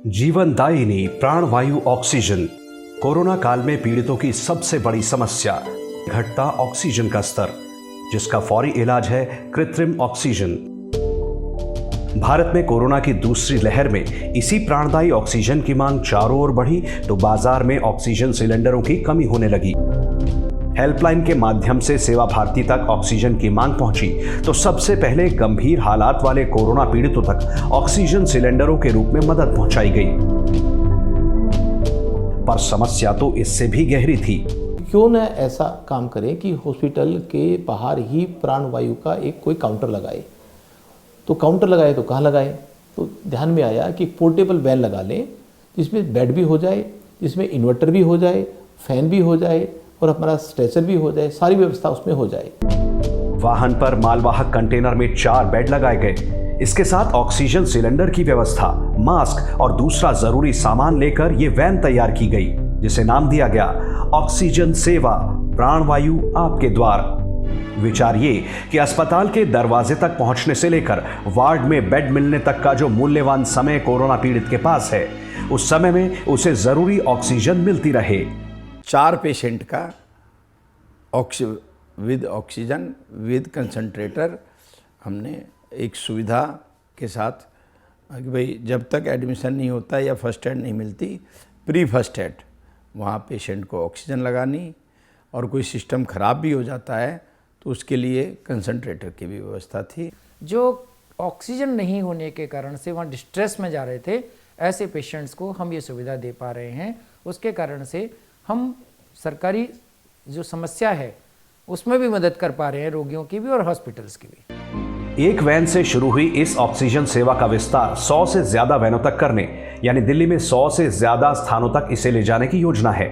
जीवनदायिनी प्राणवायु oxygen. Corona काल में पीड़ितों की सबसे बड़ी समस्या घटता ऑक्सीजन का स्तर, जिसका फौरी इलाज है कृत्रिम ऑक्सीजन। भारत में कोरोना की दूसरी लहर में इसी प्राणदायी ऑक्सीजन की मांग चारों ओर बढ़ी तो बाजार में ऑक्सीजन सिलेंडरों की कमी होने लगी। हेल्पलाइन के माध्यम से सेवा भारती तक ऑक्सीजन की मांग पहुंची तो सबसे पहले गंभीर हालात वाले कोरोना पीड़ितों तक ऑक्सीजन सिलेंडरों के रूप में मदद पहुंचाई गई। पर समस्या तो इससे भी गहरी थी। क्यों न ऐसा काम करें कि हॉस्पिटल के बाहर ही प्राणवायु का एक कोई काउंटर लगाए। तो काउंटर लगाए तो कहाँ लगाए, तो ध्यान में आया कि पोर्टेबल वैन लगा लें जिसमें बेड भी हो जाए, जिसमें इन्वर्टर भी हो जाए, फैन भी हो जाए और हमारा स्ट्रेचर भी हो जाए, सारी व्यवस्था उसमें हो जाए। वाहन पर मालवाहक कंटेनर में 4 बेड लगाए गए। इसके साथ ऑक्सीजन सिलेंडर की व्यवस्था, मास्क और दूसरा जरूरी सामान लेकर ये वैन तैयार की गई, जिसे नाम दिया गया ऑक्सीजन सेवा प्राणवायु आपके द्वार। विचार ये कि अस्पताल के दरवाजे तक पहुंचने से लेकर वार्ड में बेड मिलने तक का जो मूल्यवान समय कोरोना पीड़ित के पास है, उस समय में उसे जरूरी ऑक्सीजन मिलती रहे। 4 पेशेंट का विद ऑक्सीजन विद कंसंट्रेटर हमने एक सुविधा के साथ कि भाई जब तक एडमिशन नहीं होता या फर्स्ट एड नहीं मिलती, प्री फर्स्ट एड वहाँ पेशेंट को ऑक्सीजन लगानी, और कोई सिस्टम ख़राब भी हो जाता है तो उसके लिए कंसंट्रेटर की भी व्यवस्था थी। जो ऑक्सीजन नहीं होने के कारण से वहाँ डिस्ट्रेस में जा रहे थे, ऐसे पेशेंट्स को हम ये सुविधा दे पा रहे हैं। उसके कारण से हम सरकारी जो समस्या है उसमें भी मदद कर पा रहे हैं, रोगियों की भी और हॉस्पिटल्स की भी। एक वैन से शुरू हुई इस ऑक्सीजन सेवा का विस्तार 100 से ज्यादा वैनों तक करने, यानी दिल्ली में 100 से ज्यादा स्थानों तक इसे ले जाने की योजना है।